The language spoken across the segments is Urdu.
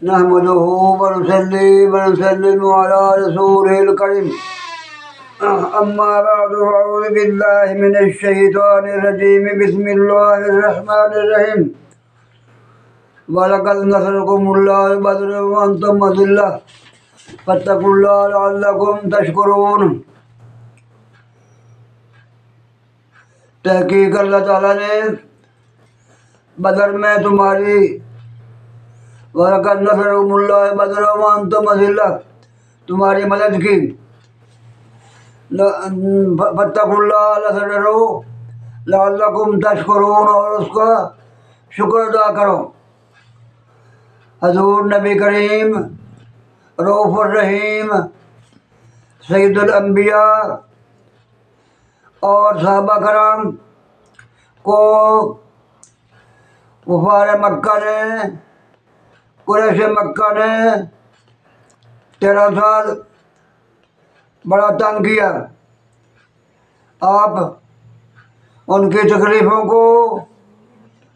نحمده ونصلي ونسلم على رسوله الكريم أما بعد فأعوذ بالله من الشيطان الرجيم بسم الله الرحمن الرحيم ولقد نصركم الله بدر وأنتم أذلة فاتقوا الله لعلكم تشكرون۔ تحقیق اللہ تعالیٰ نے بدر میں تمہاری وَلَقَدْ نَصَرَكُمُ اللَّهُ بَدْرًا وَأَنْتُمْ أَذِلَّةٌ تمہاری مدد کی۔ فَاتَّقُوا اللَّهَ اللہ سے ڈرو، لَعَلَّكُمْ تَشْكُرُونَ اور اس کا شکر ادا کرو۔ حضور نبی کریم رؤوف الرحیم سید الانبیاء اور صحابہ کرام کو کفار مکہ نے، قریش مکہ نے 13 سال بڑا تنگ کیا۔ آپ ان کی تکلیفوں کو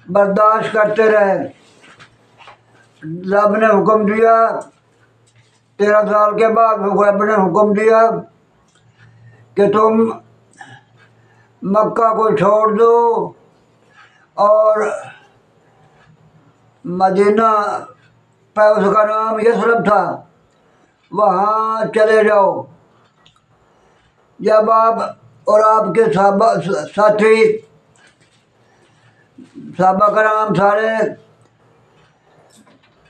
برداشت کرتے رہے۔ رب نے حکم دیا 13 سال کے بعد رب نے حکم دیا کہ تم مکہ کو چھوڑ دو اور مدینہ پہ اس کا نام یثرب تھا، وہاں چلے جاؤ۔ جب آپ اور آپ کے ساتھی صحابہ کرام سارے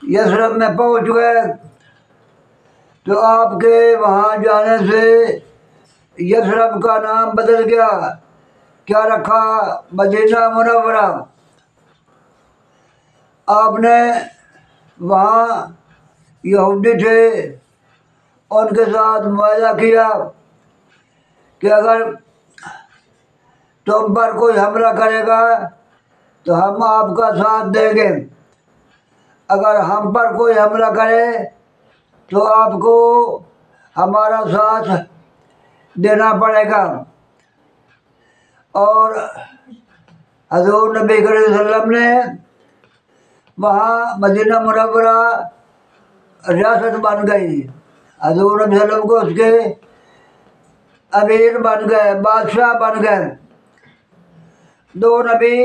یثرب میں پہنچ گئے تو آپ کے وہاں جانے سے یثرب کا نام بدل گیا، کیا رکھا؟ مدینہ منورہ۔ آپ نے وہاں یہودی تھے، ان کے ساتھ معاہدہ کیا کہ اگر تم پر کوئی حملہ کرے گا تو ہم آپ کا ساتھ دیں گے، اگر ہم پر کوئی حملہ کرے تو آپ کو ہمارا ساتھ دینا پڑے گا۔ اور حضور نبی کریم صلی اللہ علیہ وسلم نے وہاں مدینہ منورہ ریاست بن گئی۔ حضور نبی صلی اللہ علیہ وسلم کو اس کے امیر بن گئے، بادشاہ بن گئے۔ 2 نبی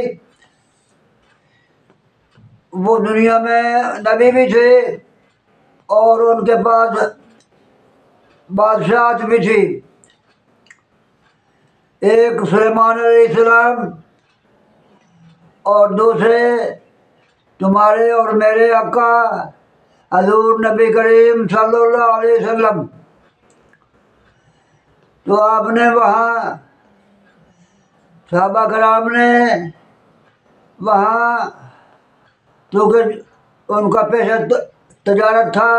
وہ دنیا میں نبی بھی تھے اور ان کے پاس بادشاہت بھی تھی، ایک سلیمان علیہ السلام اور دوسرے تمہارے اور میرے آقا حضور نبی کریم صلی اللہ علیہ وسلم۔ تو آپ نے وہاں صحابہ کرام نے وہاں کیونکہ ان کا پیشہ تجارت تھا،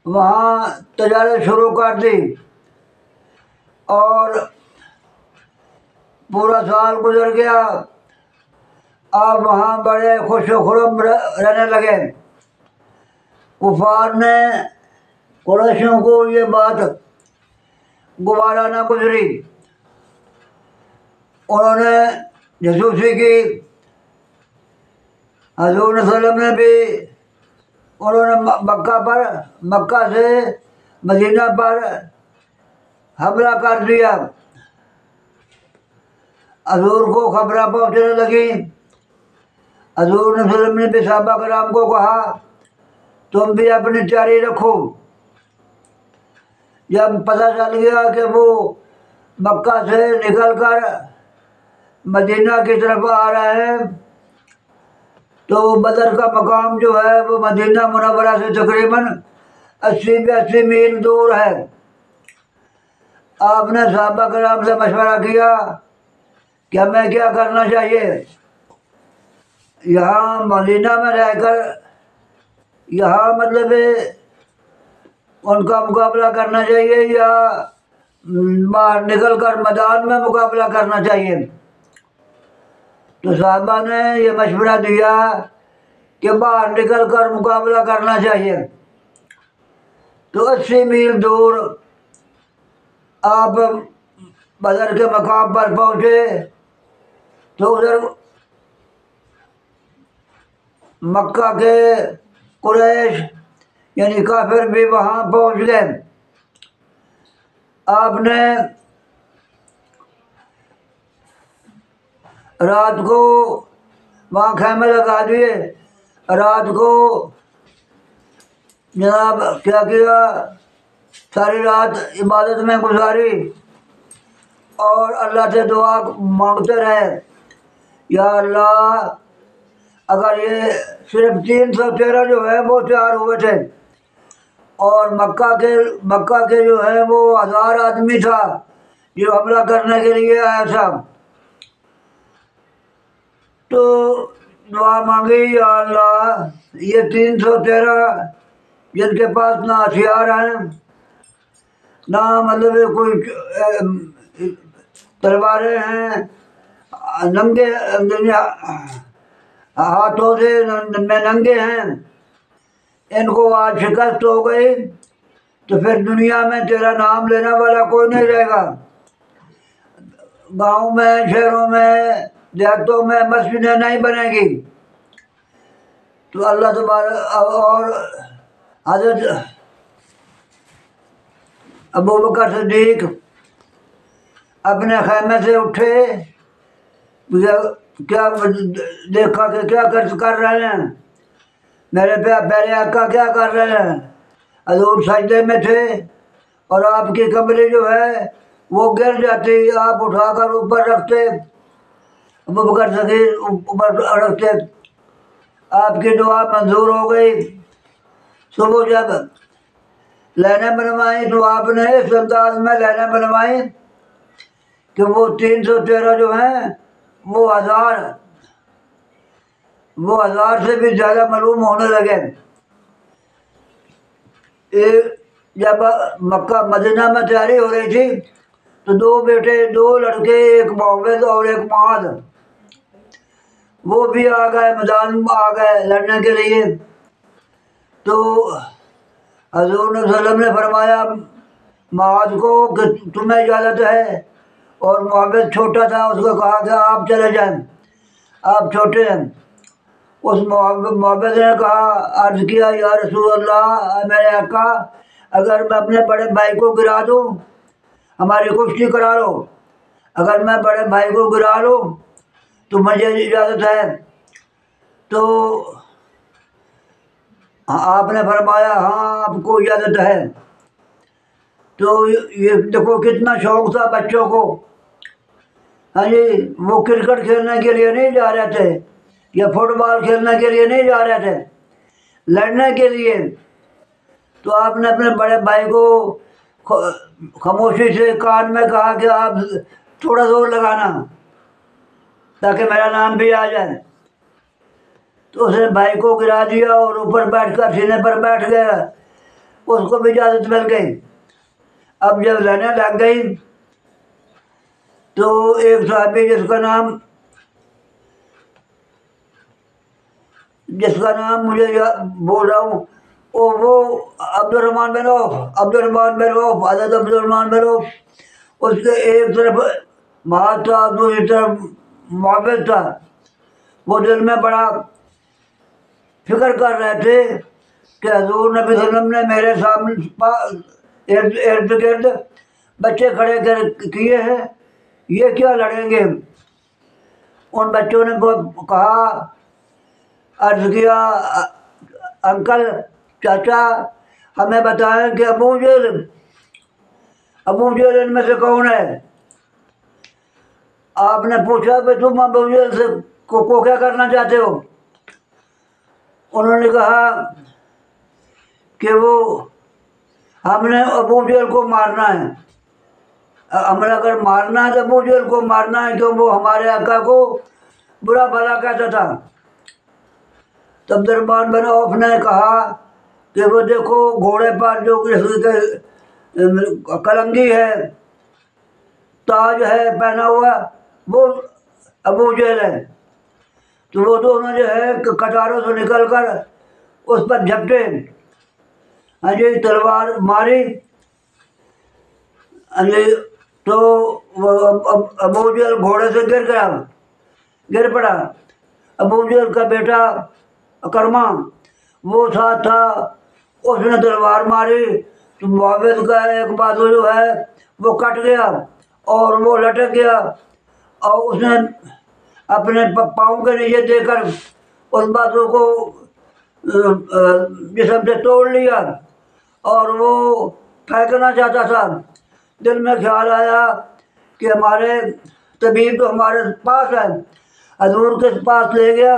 وہاں تجارت شروع کر دی اور پورا سال گزر گیا۔ آپ وہاں بڑے خوش و خرم رہنے لگے۔ کفار نے قریشیوں کو یہ بات گوارا نہ گزری، انہوں نے جاسوسی کی۔ حضور صلی اللہ علیہ وسلم نے بھی انہوں نے مکہ سے مدینہ پر حملہ کر دیا۔ حضور کو خبریں پہنچنے لگیں۔ حضور صلی اللہ علیہ وسلم نے بھی صحابہ کرام کو کہا تم بھی اپنی تیاری رکھو۔ جب پتہ چل گیا کہ وہ مکہ سے نکل کر مدینہ کی طرف آ رہے ہیں تو بدر کا مقام جو ہے وہ مدینہ منورہ سے تقریباً 80 میل دور ہے۔ آپ نے صحابہ کرام سے مشورہ کیا کہ ہمیں کیا کرنا چاہیے، یہاں مدینہ میں رہ کر یہاں مطلب ان کا مقابلہ کرنا چاہیے یا باہر نکل کر میدان میں مقابلہ کرنا چاہیے؟ تو صحابہ نے یہ مشورہ دیا کہ باہر نکل کر مقابلہ کرنا چاہیے۔ تو 80 میل دور آپ بدر کے مقام پر پہنچے تو ادھر مکہ کے قریش یعنی کافر بھی وہاں پہنچ گئے. آپ نے رات کو وہاں خیمے لگا دیے. رات کو جناب کیا کیا، ساری رات عبادت میں گزاری اور اللہ سے دعا مانگتے رہے، یا اللہ اگر یہ صرف 313 جو ہے وہ تیار ہوئے تھے اور مکہ کے جو ہے وہ 1000 آدمی تھا جو حملہ کرنے کے لیے آیا تھا، تو دعا مانگی، یا اللہ یہ 313 جن کے پاس نہ ہتھیار ہیں نہ مطلب کوئی تلواریں ہیں، ننگے ہاتھوں سے میں ننگے ہیں، ان کو آج شکست ہو گئی تو پھر دنیا میں تیرا نام لینے والا کوئی نہیں رہے گا. گاؤں میں، شہروں میں، دیہاتوں میں مسجدیں نہیں بنے گی. تو اللہ تبارک اور حضرت ابوبکر صدیق اپنے خیمے سے اٹھے، کیا دیکھا کہ کیا کر رہے ہیں، میرے پیارے آقا کیا کر رہے ہیں. حضور سجدے میں تھے اور آپ کی کمری جو ہے وہ گر جاتی، آپ اٹھا کر اوپر رکھتے، ابوبکر صدیق اوپر رکھتے. آپ کی دعا منظور ہو گئی. صبح جب لائنیں بنوائی تو آپ نے اس انداز میں لائنیں بنوائی کہ وہ 313 جو ہیں وہ 1000 سے بھی زیادہ معلوم ہونے لگے. جب مکہ مدینہ میں تیاری ہو رہی تھی تو 2 بیٹے، 2 لڑکے، ایک معاوض اور ایک معاذ، وہ بھی آ گئے، میدان میں آ گئے لڑنے کے لیے. تو حضور صلی اللہ علیہ وسلم نے فرمایا معاذ کو کہ تمہیں اجازت ہے، اور معاوض چھوٹا تھا، اس کو کہا کہ آپ چلے جائیں، آپ چھوٹے ہیں. اس معاوض نے کہا، عرض کیا، یا رسول اللہ میرے آقا اگر میں اپنے بڑے بھائی کو گرا دوں، ہماری کشتی کرا لو، اگر میں بڑے بھائی کو گرا لوں تو مجھے اجازت ہے. تو آپ نے فرمایا ہاں آپ کو اجازت ہے. تو یہ دیکھو کتنا شوق تھا بچوں کو. ہاں جی، وہ کرکٹ کھیلنے کے لیے نہیں جا رہے تھے یا فٹ بال کھیلنے کے لیے نہیں جا رہے تھے، لڑنے کے لیے. تو آپ نے اپنے بڑے بھائی کو خاموشی سے کان میں کہا کہ آپ تھوڑا زور لگانا تاکہ میرا نام بھی آ جائے. تو اس نے بھائی کو گرا دیا اور اوپر بیٹھ کر سینے پر بیٹھ گیا، اس کو بھی اجازت مل گئی. اب جب لڑنے لگ گئی تو ایک صحابی جس کا نام مجھے بول رہا ہوں، وہ عبد الرحمن بن عوف، حضرت عبد الرحمن بن عوف، اس کے ایک طرف معاذ تھا، دوسری طرف معاوض تھا. وہ دل میں بڑا فکر کر رہے تھے کہ حضور نبی صلی اللہ علیہ وسلم نے میرے سامنے ارد گرد بچے کھڑے کیے ہیں، یہ کیا لڑیں گے. ان بچوں نے کہا، عرض کیا، انکل، چاچا ہمیں بتائیں کہ ابو جہل ان میں سے کون ہے. آپ نے پوچھا کہ تم ابو جہل سے کو کیا کرنا چاہتے ہو. انہوں نے کہا کہ ہم نے ابو جہل کو مارنا ہے، ہمیں اگر مارنا ہے تو ابو جہل کو مارنا ہے، کیوں وہ ہمارے آقا کو برا بھلا کہتا تھا. تو عبد الرحمن بن عوف نے کہا کہ وہ دیکھو گھوڑے پر جو کلنگی ہے، تاج ہے پہنا ہوا، وہ ابو جہل ہے. تو وہ دونوں جو ہے قطاروں سے نکل کر اس پر جھپٹے، ہاں جی، تلوار ماری. ہاں جی، تو ابو جہل گھوڑے سے گر پڑا. ابو جہل کا بیٹا اکرمہ وہ ساتھ تھا، اس نے تلوار ماری تو معاویہ کا ایک بازو جو ہے وہ کٹ گیا اور وہ لٹک گیا، اور اس نے اپنے پاؤں کے نیچے دے کر اس بازو کو جسم سے توڑ لیا، اور وہ پھینکنا چاہتا تھا۔ دل میں خیال آیا کہ ہمارے طبیب تو ہمارے پاس ہے، حضور کے پاس لے گیا،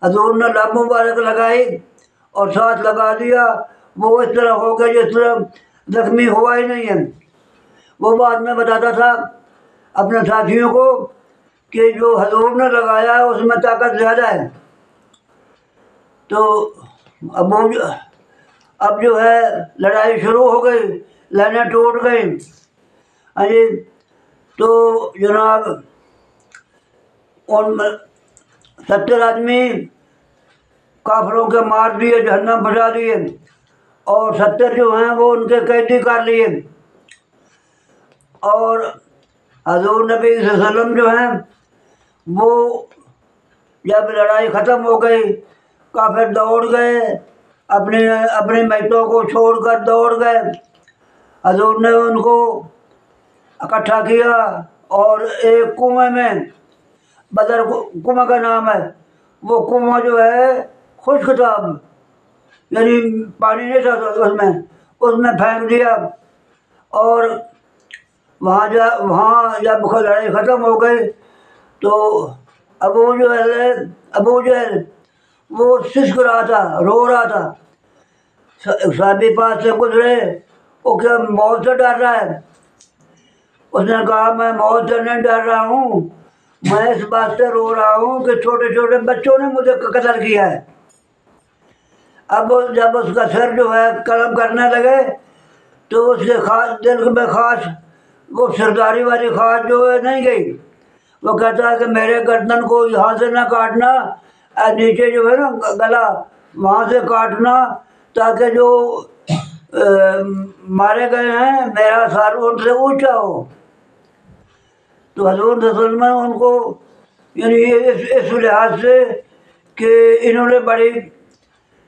حضور نے لب مبارک لگائی اور ساتھ لگا دیا، وہ اس طرح ہو گیا جس طرح زخمی ہوا ہی نہیں ہے۔ وہ بعد میں بتاتا تھا اپنے ساتھیوں کو کہ جو حضور نے لگایا ہے اس میں طاقت زیادہ ہے۔ تو اب جو ہے لڑائی شروع ہو گئی، لائنیں ٹوٹ گئیں۔ ہاں جی، تو جناب ان 70 آدمی کافروں کے مار دیے، جہنم پہنچا دیے، اور 70 جو ہیں وہ ان کے قیدی کر لیے۔ اور حضور نبی صلی اللہ علیہ وسلم جو ہیں وہ جب لڑائی ختم ہو گئی، کافر دوڑ گئے، اپنی میتوں کو چھوڑ کر دوڑ گئے۔ حضور نے ان کو اکٹھا کیا اور ایک کنویں میں، بدر کنواں کا نام ہے، وہ کنواں جو ہے خشک تھا، یعنی پانی نہیں تھا اس میں پھینک دیا۔ اور وہاں جب لڑائی ختم ہو گئی تو ابو جہل وہ سسک رہا تھا، رو رہا تھا۔ صحابی پاس سے گزرے، وہ کیا موت سے ڈر رہا ہے؟ اس نے کہا میں موت سے نہیں ڈر رہا ہوں، میں اس بات سے رو رہا ہوں کہ چھوٹے چھوٹے بچوں نے مجھے قتل کیا ہے۔ اب جب اس کا سر جو ہے قلم کرنے لگے تو اس کے دل میں خواہش، وہ سرداری والی خواہش جو ہے نہیں گئی۔ وہ کہتا ہے کہ میرے گردن کو یہاں سے نہ کاٹنا، نیچے جو ہے نا گلا وہاں سے کاٹنا، تاکہ جو مارے گئے ہیں میرا سر ان سے اونچا ہو۔ تو حضور صلی اللہ علیہ وسلم ان کو یعنی اس لحاظ سے کہ انہوں نے بڑی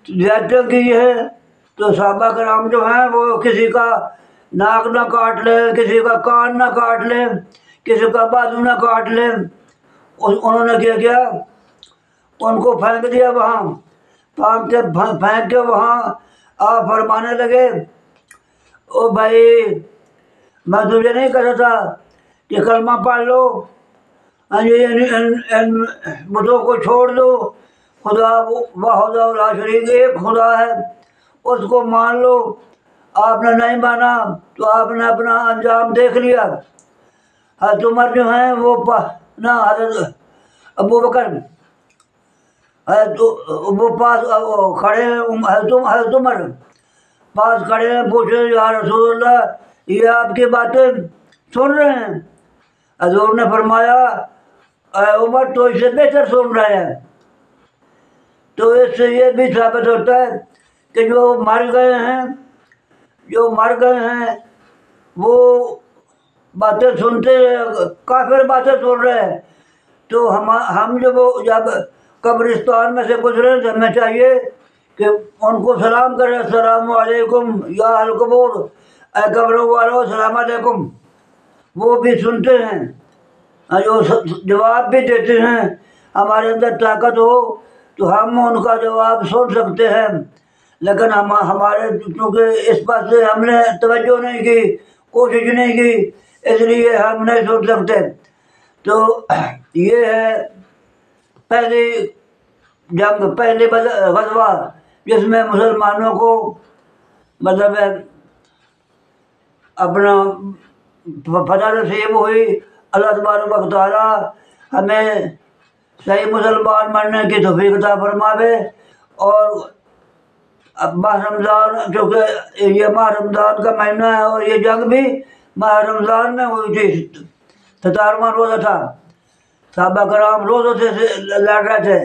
زیادتی کی ہے، تو صحابہ کرام جو ہیں وہ کسی کا ناک نہ کاٹ لیں، کسی کا کان نہ کاٹ لیں، کسی کا بازو نہ کاٹ لیں۔ انہوں نے کیا کیا، ان کو پھینک دیا وہاں، پھینک کے وہاں آپ فرمانے لگے او بھائی میں تجھے نہیں کہتا تھا کہ کلمہ پڑھ لو، ان بتوں کو چھوڑ دو، خدا واحد لا شریک ایک خدا ہے، اس کو مان لو۔ آپ نے نہیں مانا تو آپ نے اپنا انجام دیکھ لیا۔ حضرت عمر جو ہیں وہ حضرت ابو بکر وہ پاس کھڑے ہیں، حضرت عمر پاس کھڑے ہیں، پوچھے یا رسول اللہ یہ آپ کی باتیں سن رہے ہیں؟ حضور نے فرمایا اے عمر تو اس سے بہتر سن رہے ہیں۔ تو اس سے یہ بھی ثابت ہوتا ہے کہ جو مر گئے ہیں وہ باتیں سنتے ہیں، کافر باتیں سن رہے ہیں، تو ہم جب قبرستان میں سے گزرے تو ہمیں چاہیے کہ ان کو سلام کریں، السلام علیکم یا اہل القبور، اے قبروں والو السلام علیکم۔ وہ بھی سنتے ہیں، جو جواب بھی دیتے ہیں۔ ہمارے اندر طاقت ہو تو ہم ان کا جواب سن سکتے ہیں، لیکن ہمارے چونکہ اس بات سے ہم نے توجہ نہیں کی، کوشش نہیں کی، اس لیے ہم نہیں سن سکتے۔ تو یہ ہے پہلی جنگ، پہلی غزوہ جس میں مسلمانوں کو مطلب اپنا فتح نصیب ہوئی۔ اللہ تبارک و تعالیٰ ہمیں صحیح مسلمان بننے کی توفیق عطا فرماوے۔ اور ماہ رمضان، چونکہ یہ ماہ رمضان کا مہینہ ہے اور یہ جنگ بھی ماہ رمضان میں ہوئی تھی، 17واں روزہ تھا، صحابہ کرام روزوں سے لڑ رہے تھے۔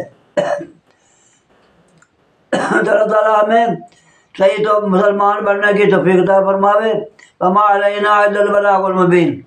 اللہ تعالیٰ ہمیں صحیح تو مسلمان بننے کی توفیق عطا فرماوے۔ وما علینا الا البلاغ المبین۔